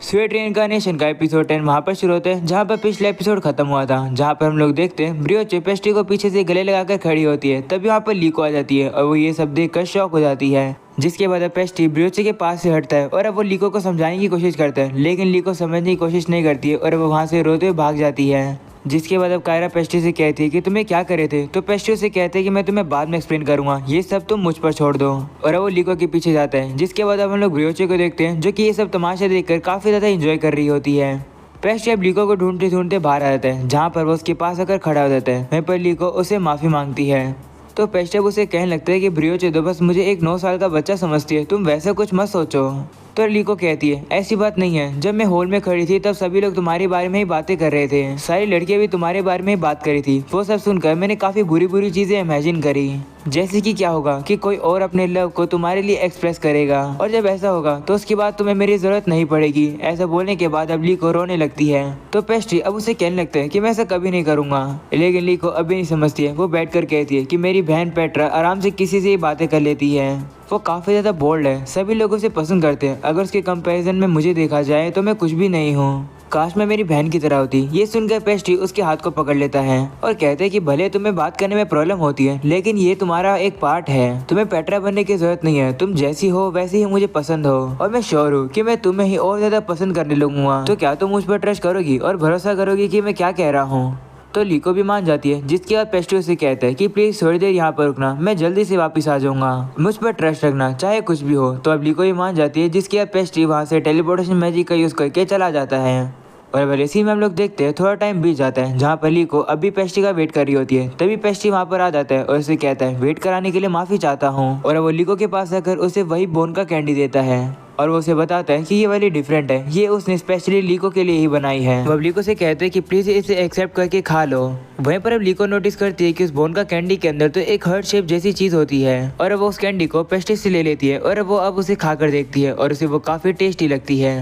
Sweet reincarnation का episode 10 वहाँ पर शुरू होता है जहाँ पर पिछला एपिसोड खत्म हुआ था, जहाँ पर हम लोग देखते हैं ब्रियोचे पेस्ट्री को पीछे से गले लगाकर खड़ी होती है। तभी वहाँ पर लीको आ जाती है और वो ये सब देखकर शॉक हो जाती है। जिसके बाद अब पेस्ट्री ब्रियोचे के पास से हटता है और अब वो लीको को समझाने की कोशिश करता है, लेकिन लीको समझने की कोशिश नहीं करती है और वो वहाँ से रोते हुए भाग जाती है। जिसके बाद अब कायरा पेस्ट्री से कहती है कि तुम्हें क्या करे थे, तो पेस्ट्री से कहते हैं कि मैं तुम्हें बाद में एक्सप्लेन करूंगा, ये सब तुम मुझ पर छोड़ दो। और अब वो लीको के पीछे जाता है। जिसके बाद अब हम लोग ब्रियोचे को देखते हैं जो कि ये सब तमाशा देखकर काफी ज्यादा एंजॉय कर रही होती है। पेस्ट्री अब लीको को ढूंढते ढूंढते बाहर आ जाता है, जहाँ पर वो उसके पास आकर खड़ा हो जाता है। वहीं पर लीको उसे माफी मांगती है तो पेस्ट्री उसे कहने लगता है कि ब्रियोचे तो बस मुझे एक 9 साल का बच्चा समझती है, तुम वैसा कुछ मत सोचो। तो लीको कहती है ऐसी बात नहीं है, जब मैं हॉल में खड़ी थी तब सभी लोग तुम्हारे बारे में ही बातें कर रहे थे, सारी लड़कियां भी तुम्हारे बारे में ही बात करी थी। वो सब सुनकर मैंने काफी बुरी बुरी चीजें इमेजिन करी, जैसे कि क्या होगा कि कोई और अपने लव को तुम्हारे लिए एक्सप्रेस करेगा और जब ऐसा होगा तो उसके बाद तुम्हें मेरी जरूरत नहीं पड़ेगी। ऐसा बोलने के बाद अब लीको रोने लगती है तो पेस्ट्री अब उसे कहने लगता है कि मैं ऐसा कभी नहीं करूंगा, लेकिन लीको अभी नहीं समझती है। वो बैठकर कहती है कि मेरी बहन पेट्रा आराम से किसी से ही बातें कर लेती है, वो काफी ज्यादा बोल्ड है, सभी लोग उसे पसंद करते हैं। अगर उसके कंपैरिजन में मुझे देखा जाए तो मैं कुछ भी नहीं हूँ, काश मैं मेरी बहन की तरह होती। ये सुनकर पेस्ट्री उसके हाथ को पकड़ लेता है और कहते हैं कि भले तुम्हें बात करने में प्रॉब्लम होती है, लेकिन ये तुम्हारा एक पार्ट है, तुम्हें पेट्रा बनने की जरूरत नहीं है, तुम जैसी हो वैसी ही मुझे पसंद हो और मैं श्योर हूँ कि मैं तुम्हें ही और ज्यादा पसंद करने लगूंगा। तो क्या तुम मुझ पर ट्रस्ट करोगी और भरोसा करोगी कि मैं क्या कह रहा हूँ? तो लीको भी मान जाती है। जिसके बाद पेस्ट्री से कहता है कि प्लीज थोड़ी देर यहाँ पर रुकना, मैं जल्दी से वापस आ जाऊंगा, मुझ पर ट्रस्ट रखना चाहे कुछ भी हो। तो अब लीको भी मान जाती है। जिसके बाद पेस्ट्री वहाँ से टेलीपोर्टेशन मैजिक का यूज करके चला जाता है और भले इसी में हम लोग देखते हैं थोड़ा टाइम बीत जाता है, जहाँ पर लीको अभी पेस्ट्री का वेट कर रही होती है। तभी पेस्ट्री वहाँ पर आ जाता है और उसे कहता है वेट कराने के लिए माफी चाहता हूँ, और वो लीको के पास आकर उसे वही बोन का कैंडी देता है और वो उसे बताता है कि ये वाली डिफरेंट है, ये उसने स्पेशली लीको के लिए ही बनाई है। वो लीको से कहते हैं कि प्लीज इसे एक्सेप्ट करके खा लो। वहीं पर अब लीको नोटिस करती है कि उस बोन का कैंडी के अंदर तो एक हार्ट शेप जैसी चीज होती है और वो उस कैंडी को पेस्ट्री से ले लेती है और वो अब उसे खाकर देखती है और उसे वो काफी टेस्टी लगती है।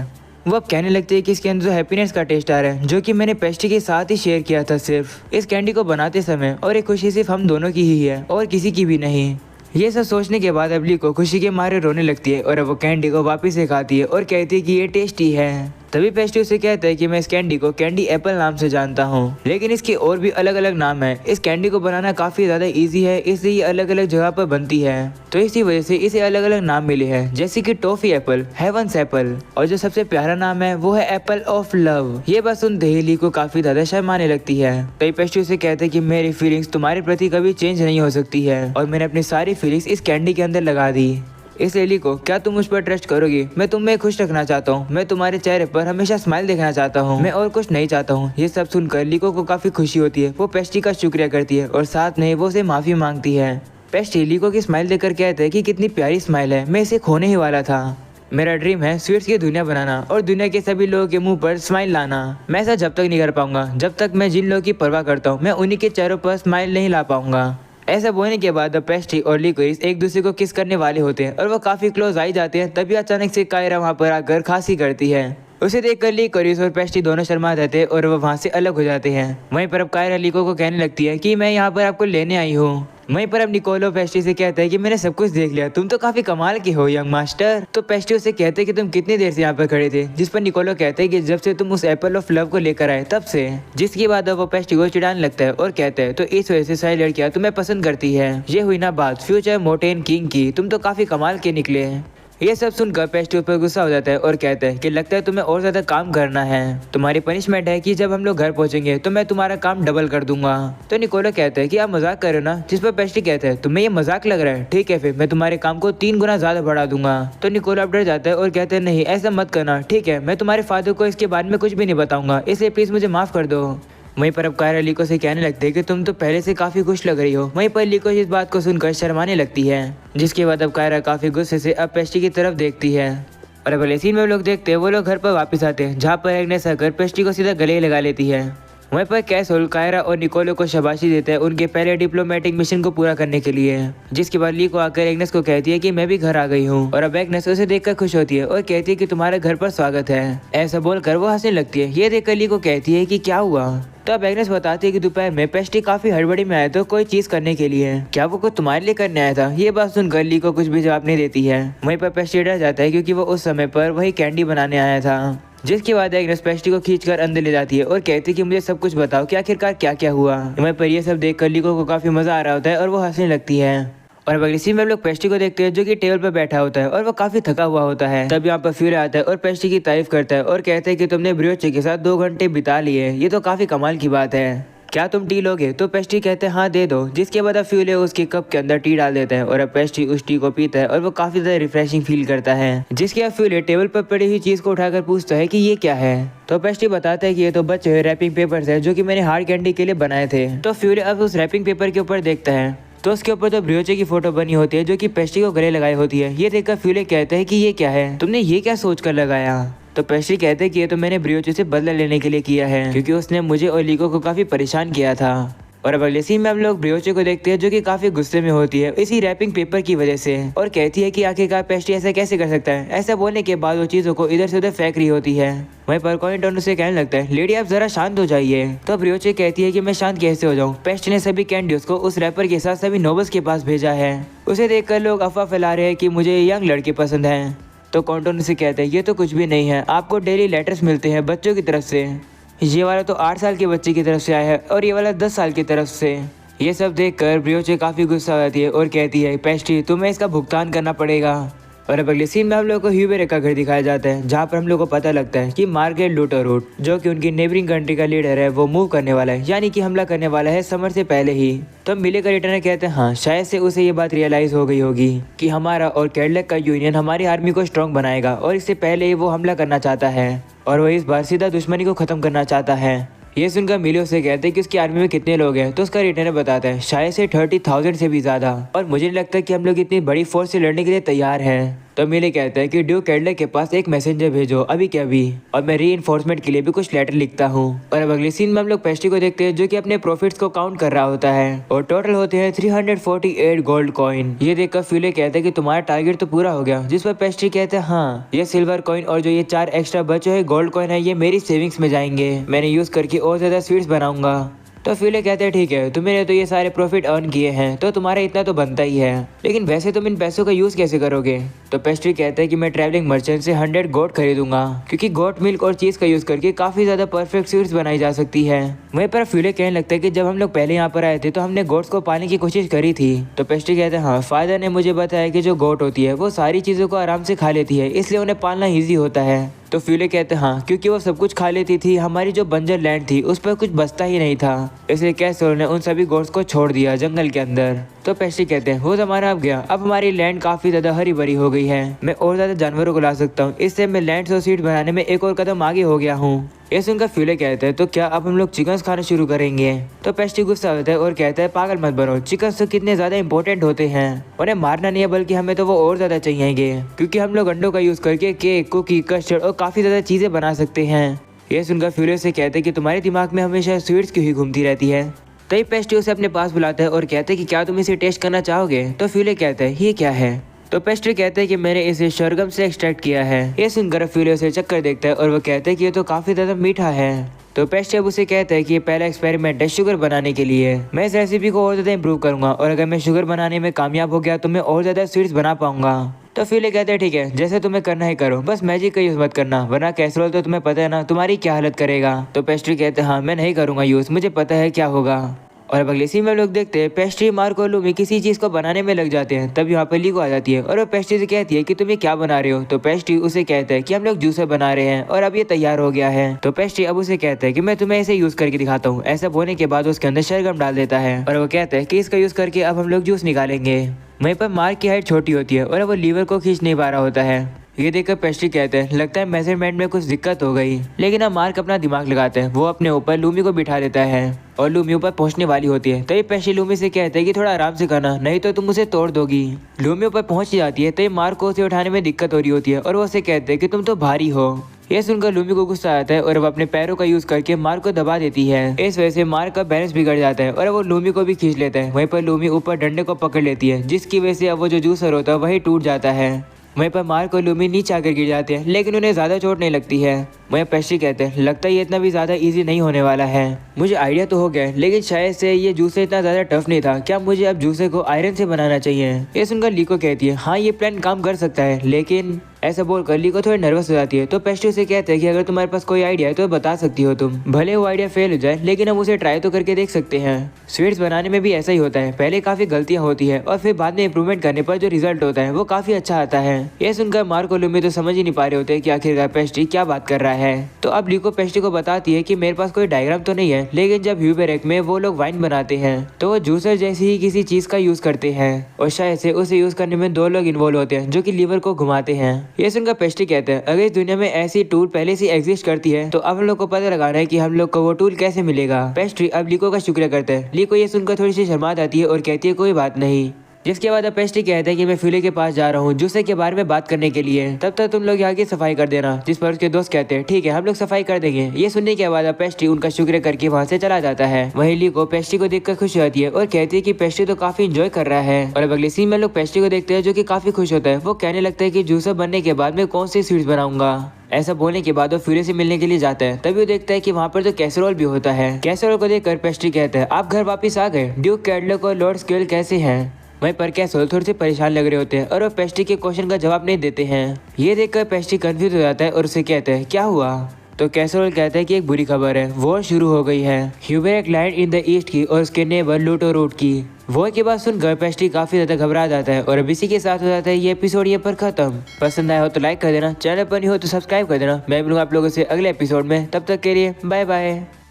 वो अब कहने लगती है कि इसके अंदर हैप्पीनेस का टेस्ट आ रहा है, जो कि मैंने पेस्ट्री के साथ ही शेयर किया था सिर्फ इस कैंडी को बनाते समय, और ये खुशी सिर्फ हम दोनों की ही है और किसी की भी नहीं। ये सब सोचने के बाद अब लीको खुशी के मारे रोने लगती है और अब वो कैंडी को वापस से खाती है और कहती है कि ये टेस्टी है। तभी पेस्ट्री उसे कहता है कि मैं इस कैंडी को कैंडी एप्पल नाम से जानता हूँ, लेकिन इसके और भी अलग अलग नाम है। इस कैंडी को बनाना काफी ज्यादा इजी है, इसलिए ये अलग अलग जगह पर बनती है, तो इसी वजह से इसे अलग अलग नाम मिले हैं, जैसे कि टॉफी एप्पल, हेवंस एप्पल, और जो सबसे प्यारा नाम है वो है एप्पल ऑफ लव। ये बात सुनते ही लीको काफी ज्यादा शर्माने लगती है। तभी पेस्ट्री उसे कहते हैं कि मेरी फीलिंग्स तुम्हारे प्रति कभी चेंज नहीं हो सकती है और मैंने अपनी सारी फीलिंग्स इस कैंडी के अंदर लगा दी। इसलिए लीको क्या तुम मुझ पर ट्रस्ट करोगी? मैं तुम्हें खुश रखना चाहता हूँ, मैं तुम्हारे चेहरे पर हमेशा स्माइल देखना चाहता हूँ, मैं और कुछ नहीं चाहता हूँ। ये सब सुनकर लीको को काफी खुशी होती है। वो पेस्ट्री का शुक्रिया करती है और साथ में वो उसे माफी मांगती है। पेस्ट्री लीको की स्माइल देखकर कहते हैं कि कितनी प्यारी स्माइल है, मैं इसे खोने ही वाला था। मेरा ड्रीम है स्वीट्स की दुनिया बनाना और दुनिया के सभी लोगों के मुंह पर स्माइल लाना। मैं ऐसा जब तक नहीं कर पाऊंगा जब तक मैं जिन लोगों की परवाह करता हूँ मैं उन्हीं के चेहरों पर स्माइल नहीं ला पाऊंगा। ऐसा बोलने के बाद पेस्ट्री और लिकोरिस एक दूसरे को किस करने वाले होते हैं और वो काफी क्लोज आई जाते हैं। तभी अचानक से कायरा वहाँ पर आकर खांसी करती है। उसे देखकर लिकोरिस और पेस्ट्री दोनों शर्मा जाते हैं और वो वहाँ से अलग हो जाते हैं। वहीं पर अब कायरा लीको को कहने लगती है कि मैं यहाँ पर आपको लेने आई हूँ। वहीं पर अब निकोलो पेस्ट्री से कहता है कि मैंने सब कुछ देख लिया, तुम तो काफी कमाल के हो यंग मास्टर। तो पेस्ट्री उसे कहते हैं कि तुम कितनी देर से यहाँ पर खड़े थे, जिस पर निकोलो कहते हैं कि जब से तुम उस एप्पल ऑफ लव को लेकर आए तब से। जिसके बाद अब वो पेस्ट्री को चिढ़ाने लगता है और कहता है तो इस वजह से सारी लड़कियां तुम्हें पसंद करती है। ये हुई ना बात फ्यूचर मोटेन किंग की, तुम तो काफी कमाल के निकले। ये सब सुनकर पेस्ट्री पर गुस्सा हो जाता है और कहता है कि लगता है तुम्हें और ज्यादा काम करना है, तुम्हारी पनिशमेंट है कि जब हम लोग घर पहुंचेंगे तो मैं तुम्हारा काम डबल कर दूंगा। तो निकोलो कहता है कि आप मजाक कर रहे हो ना, जिस पर पेस्ट्री कहता है तुम्हें ये मजाक लग रहा है, ठीक है फिर मैं तुम्हारे काम को 3 गुना ज्यादा बढ़ा दूंगा। तो निकोलो अब डर जाता है और कहता है नहीं ऐसा मत करना, ठीक है मैं तुम्हारे फादर को इसके बारे में कुछ भी नहीं बताऊंगा, इसलिए प्लीज मुझे माफ कर दो। वहीं पर अब कायरा लीको से कहने लगते हैं कि तुम तो पहले से काफी खुश लग रही हो। वहीं पर लीको इस बात को सुनकर शर्माने लगती है। जिसके बाद अब कायरा काफी गुस्से से अब पेस्ट्री की तरफ देखती है और अब अगले सीन में लोग देखते हैं वो लोग घर पर वापस आते हैं, जहाँ पर एग्नेस आकर पेस्ट्री को सीधा गले लगा लेती है। वहीं पर कैसोल कायरा और निकोलो को शाबाशी देता है उनके पहले डिप्लोमेटिक मिशन को पूरा करने के लिए। जिसके बाद लीको आकर एग्नेस को कहती है कि मैं भी घर आ गई हूँ और अब एग्नेस उसे देखकर खुश होती है और कहती है कि तुम्हारे घर पर स्वागत है। ऐसा बोलकर वो हंसने लगती है। ये देखकर लीको कहती है कि क्या हुआ? तो अब एग्नेस बताती है कि दोपहर में पेस्ट्री काफी हड़बड़ी में आया था कोई चीज करने के लिए, क्या वो कुछ तुम्हारे लिए करने आया था? ये बात सुनकर लीको कुछ भी जवाब नहीं देती है। वहीं पर पेस्ट्री डर जाता है क्योंकि वो उस समय पर वही कैंडी बनाने आया था। जिसके बाद एग्नेस पेस्ट्री को खींचकर अंदर ले जाती है और कहती है कि मुझे सब कुछ बताओ कि आखिरकार क्या क्या हुआ। वहीं पर ये सब देखकर लीको को काफी मजा आ रहा होता है और वो हंसने लगती है। और अब अगली सीन में हम लोग पेस्ट्री को देखते हैं जो कि टेबल पर बैठा होता है और वो काफी थका हुआ होता है। तब यहाँ पर फ्यूरी आता है और पेस्ट्री की तारीफ करता है और कहता है कि तुमने ब्रियोचे के साथ 2 घंटे बिता लिए, ये तो काफी कमाल की बात है, क्या तुम टी लोगे? तो पेस्ट्री कहते हैं हाँ दे दो। जिसके बाद अब फ्यूले उसके कप के अंदर टी डाल देता है और अब पेस्ट्री उस टी को पीता है और वो काफी ज्यादा रिफ्रेशिंग फील करता है। जिसके बाद फ्यूले टेबल पर पड़ी हुई चीज को उठाकर पूछता है कि ये क्या है। तो पेस्ट्री बताता है कि ये तो बचे हुए रैपिंग पेपर्स है जो कि मैंने हार्ड कैंडी के लिए बनाए थे। तो फ्यूले अब उस रैपिंग पेपर के ऊपर देखता है तो उसके ऊपर तो ब्रियोचे की फोटो बनी होती है जो कि पेस्ट्री को गले लगाई होती है। ये देखकर फ्यूले कहते हैं कि ये क्या है, तुमने ये क्या सोच कर लगाया? तो पेस्ट्री कहते हैं कि ये तो मैंने ब्रियोचे से बदला लेने के लिए किया है क्योंकि उसने मुझे और लीको को काफी परेशान किया था। और अब अगले सीन में हम लोग ब्रियोचे को देखते हैं जो कि काफी गुस्से में होती है इसी रैपिंग पेपर की वजह से और कहती है कि आखिरकार पेस्ट्री ऐसा कैसे कर सकता है। ऐसा बोलने के बाद वो चीजों को इधर से उधर फेंक रही होती है। वहीं पर कॉइंटन उसे कहने लगता है लेडी आप जरा शांत हो जाइए। तो ब्रियोचे कहती है कि मैं शांत कैसे हो जाऊँ, पेस्ट्री ने सभी कैंडियोस को उस रैपर के साथ सभी नोबल्स के पास भेजा है। उसे देखकर लोग अफवाह फैला रहे हैं कि मुझे यंग लड़के पसंद हैं। तो कॉन्टोन से कहते हैं ये तो कुछ भी नहीं है, आपको डेली लेटर्स मिलते हैं बच्चों की तरफ से, ये वाला तो 8 साल के बच्चे की तरफ से आया है और ये वाला 10 साल की तरफ से। ये सब देखकर ब्रियोचे काफी गुस्सा हो जाती है और कहती है पेस्ट्री तुम्हें इसका भुगतान करना पड़ेगा। और अब अगले सीन में हम लोग को ह्यूबेरे का घर दिखाया जाता है जहाँ पर हम लोग को पता लगता है कि मार्गरेट लूटररूट जो कि उनकी नेबरिंग कंट्री का लीडर है वो मूव करने वाला है, यानी कि हमला करने वाला है समर से पहले ही। तो मिले का रिटर्नर कहते हैं हाँ शायद से उसे ये बात रियलाइज हो गई होगी कि हमारा और कैडलैक का यूनियन हमारी आर्मी को स्ट्रॉन्ग बनाएगा और इससे पहले ही वो हमला करना चाहता है और वो इस बार सीधा दुश्मनी को खत्म करना चाहता है। ये सुनकर मिलियो से कहते हैं कि उसकी आर्मी में कितने लोग हैं। तो उसका रिटर्नर बताता है शायद से 30,000 से भी ज्यादा और मुझे नहीं लगता कि हम लोग इतनी बड़ी फोर्स से लड़ने के लिए तैयार हैं। तो मिले कहते हैं कि ड्यूक कैडलैक के पास एक मैसेंजर भेजो अभी के अभी और मैं री-इन्फोर्समेंट के लिए भी कुछ लेटर लिखता हूँ। और अब अगले सीन में हम लोग पेस्ट्री को देखते हैं जो कि अपने प्रॉफिट्स को काउंट कर रहा होता है और टोटल होते हैं 348 गोल्ड कॉइन। ये देखकर फ्यूले कहते हैं कि तुम्हारा टारगेट तो पूरा हो गया। जिस पर पेस्ट्री कहते हैं हाँ ये सिल्वर कॉइन और जो ये 4 एक्स्ट्रा बचे हुए गोल्ड कॉइन है ये मेरी सेविंग्स में जाएंगे, मैंने यूज करके और ज्यादा स्वीट्स बनाऊंगा। तो फ्यूले कहते हैं ठीक है तुमने तो ये सारे प्रॉफिट अर्न किए हैं तो तुम्हारा इतना तो बनता ही है, लेकिन वैसे तुम इन पैसों का यूज कैसे करोगे? तो पेस्ट्री कहते हैं कि मैं ट्रैवलिंग मर्चेंट से 100 गोट खरीदूंगा क्योंकि गोट मिल्क और चीज का यूज करके काफी ज्यादा परफेक्ट स्वीट्स बनाई जा सकती है। वहीं पर फ्यूले कहने लगता है कि जब हम लोग पहले यहाँ पर आए थे तो हमने गोट्स को पालने की कोशिश करी थी। तो पेस्ट्री कहते हैं हाँ फादर ने मुझे बताया कि जो गोट होती है वो सारी चीजों को आराम से खा लेती है इसलिए उन्हें पालना ईजी होता है। तो फ्यूले कहते हैं हाँ क्योंकि वो सब कुछ खा लेती थी, हमारी जो बंजर लैंड थी उस पर कुछ बचता ही नहीं था, इसलिए कैसरोल ने उन सभी गोट्स को छोड़ दिया जंगल के अंदर। तो पेस्ट्री कहते हैं वो जमाना अब गया, अब हमारी लैंड काफी ज्यादा हरी भरी हो गई है, मैं और ज्यादा जानवरों को ला सकता हूँ, इससे मैं लैंड और सीड बनाने में एक और कदम आगे हो गया हूँ। ये सुनकर फ्यूले कहते हैं तो क्या अब हम लोग चिकन्स खाना शुरू करेंगे? तो पेस्ट्री गुस्सा होता है और कहता है पागल मत बनो, चिकन्स तो कितने ज्यादा इंपॉर्टेंट होते हैं, उन्हें मारना नहीं है बल्कि हमें तो वो और ज्यादा चाहिएंगे क्योंकि हम लोग अंडों का यूज करके केक, कुकी, कस्टर्ड और काफी ज्यादा चीजें बना सकते हैं। ये सुनकर फ्यूले से कहते हैं कि तुम्हारे दिमाग में हमेशा स्वीट्स क्यों ही घूमती रहती है। तभी पेस्ट्री उसे अपने पास बुलाता है और कहते हैं कि क्या तुम इसे टेस्ट करना चाहोगे? तो फ्यूले कहता है ये क्या है? तो पेस्ट्री कहते हैं कि मैंने इसे शलगम से एक्सट्रैक्ट किया है। ये सुनकर फ्यूले उसे चक्कर देखता है और वो कहते हैं कि ये तो काफी ज्यादा मीठा है। तो पेस्ट्री अब उसे कहता है कि ये पहला एक्सपेरिमेंट है शुगर बनाने के लिए, मैं इस रेसिपी को और ज्यादा इंप्रूव करूंगा और अगर मैं शुगर बनाने में कामयाब हो गया तो मैं और ज्यादा स्वीट्स बना पाऊंगा। तो फ्यूले कहते हैं ठीक है जैसे तुम्हें करना है करो, बस मैजिक का यूज मत करना वरना कैसरोल तो तुम्हें पता है ना तुम्हारी क्या हालत करेगा। तो पेस्ट्री कहते हैं हाँ मैं नहीं करूंगा यूज, मुझे पता है क्या होगा। और अब अगले सीन में लोग देखते हैं पेस्ट्री, मार्को और लूमी किसी चीज को बनाने में लग जाते हैं। तब यहाँ पर लीको आ जाती है और वो पेस्ट्री से कहती है कि तुम ये क्या बना रहे हो? तो पेस्ट्री उसे कहता है कि हम लोग जूसर बना रहे हैं और अब ये तैयार हो गया है। तो पेस्ट्री अब उसे कहता है कि मैं तुम्हें इसे यूज करके दिखाता हूँ। ऐसा बोलने के बाद उसके अंदर शलगम डाल देता है और वो कहता है कि इसका यूज करके अब हम लोग जूस निकालेंगे। वहीं पर मार्क की हाइट छोटी होती है और वो लीवर को खींच नहीं पा रहा होता है। ये देखकर पेस्ट्री कहते हैं लगता है मेजरमेंट में कुछ दिक्कत हो गई, लेकिन अब मार्क अपना दिमाग लगाते हैं, वो अपने ऊपर लूमी को बिठा देता है और लूमी ऊपर पहुंचने वाली होती है। तभी पेस्ट्री लूमी से कहते हैं कि थोड़ा आराम से करना नहीं तो तुम उसे तोड़ दोगी। लूमी ऊपर पहुंच जाती है तभी मार्क को उसे उठाने में दिक्कत हो रही होती है और वो उसे कहते हैं कि तुम तो भारी हो। ये सुनकर लूमी को गुस्सा आता है और वो अपने पैरों का यूज करके मार्क को दबा देती है। इस वजह से मार्क का बैलेंस बिगड़ जाता है और वो लूमी को भी खींच लेता है। वहीं पर लूमी ऊपर डंडे को पकड़ लेती है जिसकी वजह से अब वो जो जूसर होता है वही टूट जाता है। वहीं पर मार्क और लूमी नीचे आकर गिर जाते हैं लेकिन उन्हें ज्यादा चोट नहीं लगती है। वहीं पेस्ट्री कहते हैं लगता है ये इतना भी ज्यादा इजी नहीं होने वाला है। मुझे आइडिया तो हो गया लेकिन शायद से ये जूसर इतना ज्यादा टफ नहीं था। क्या मुझे अब जूसर को आयरन से बनाना चाहिए? ये सुनकर लीको कहती है हाँ ये प्लान काम कर सकता है, लेकिन ऐसा बोलकर लीको थोड़ी नर्वस हो जाती है। तो पेस्ट्री से कहते हैं कि अगर तुम्हारे पास कोई आइडिया है तो बता सकती हो तुम। भले वो आइडिया फेल हो जाए लेकिन हम उसे ट्राई तो करके देख सकते हैं। स्वीट्स बनाने में भी ऐसा ही होता है, पहले काफी गलतियां होती है और फिर बाद में इम्प्रूवमेंट करने पर जो रिजल्ट होता है वो काफी अच्छा आता है। ये सुनकर मार्को लूमी तो समझ ही नहीं पा रहे होते कि आखिरकार पेस्ट्री क्या बात कर रहा है। तो अब लीको पेस्ट्री को बताती है कि मेरे पास कोई डायग्राम तो नहीं है, लेकिन जब ह्यूबेरेक में वो लोग वाइन बनाते हैं तो वो जूसर जैसी ही किसी चीज का यूज करते हैं और शायद से उसे यूज करने में 2 लोग इन्वॉल्व होते हैं जो कि लीवर को घुमाते हैं। ये सुनकर पेस्ट्री कहते हैं अगर इस दुनिया में ऐसी टूल पहले से एग्जिस्ट करती है तो अब हम लोग को पता लगाना है कि हम लोग को वो टूल कैसे मिलेगा। पेस्ट्री अब लीको का शुक्रिया करते हैं। लीको ये सुनकर थोड़ी सी शर्मा जाती है और कहती है कोई बात नहीं। जिसके बाद अब पेस्ट्री कहते हैं कि मैं फ्यूले के पास जा रहा हूँ जूसर के बारे में बात करने के लिए, तब तक तुम लोग यहाँ की सफाई कर देना। जिस पर उसके दोस्त कहते हैं ठीक है हम लोग सफाई कर देंगे। ये सुनने के बाद अब पेस्ट्री उनका शुक्रिया करके वहाँ से चला जाता है। वहीं लीको पेस्ट्री को देखकर खुश होती है और कहती है कि पेस्ट्री तो काफी इंजॉय कर रहा है। और अब अगले सीन में लोग पेस्ट्री को देखते हैं जो कि काफी खुश होता है। वो कहने लगता है कि जूसर बनने के बाद मैं कौन सी स्वीट्स बनाऊंगा। ऐसा बोलने के बाद वो फ्यूरी से मिलने के लिए जाता है। तभी वो देखता है कि वहाँ पर तो कैसरोल भी होता है। कैसरोल को देखकर पेस्ट्री कहता है आप घर वापस आ गए, ड्यूक कैडलॉक और लॉर्ड स्केल कैसे हैं? वहीं पर कैसरोल थोड़े से परेशान लग रहे होते हैं और वो पेस्ट्री के क्वेश्चन का जवाब नहीं देते हैं। ये देखकर पेस्ट्री कंफ्यूज हो जाता है और उसे कहते हैं क्या हुआ? तो कैसरोल कहता है कि एक बुरी खबर है, वॉर शुरू हो गई है ह्यूबेरेक लैंड इन द ईस्ट की और उसके नेबर लूटो रूट की। वॉर की बात सुनकर पेस्ट्री काफी ज्यादा घबरा जाता है और अब इसी के साथ हो जाता है ये एपिसोड ये पर खत्म। पसंद आया हो तो लाइक कर देना, चैनल पर नहीं हो तो सब्सक्राइब कर देना। मैं मिलूंगा आप लोगों से अगले एपिसोड में, तब तक के लिए बाय बाय।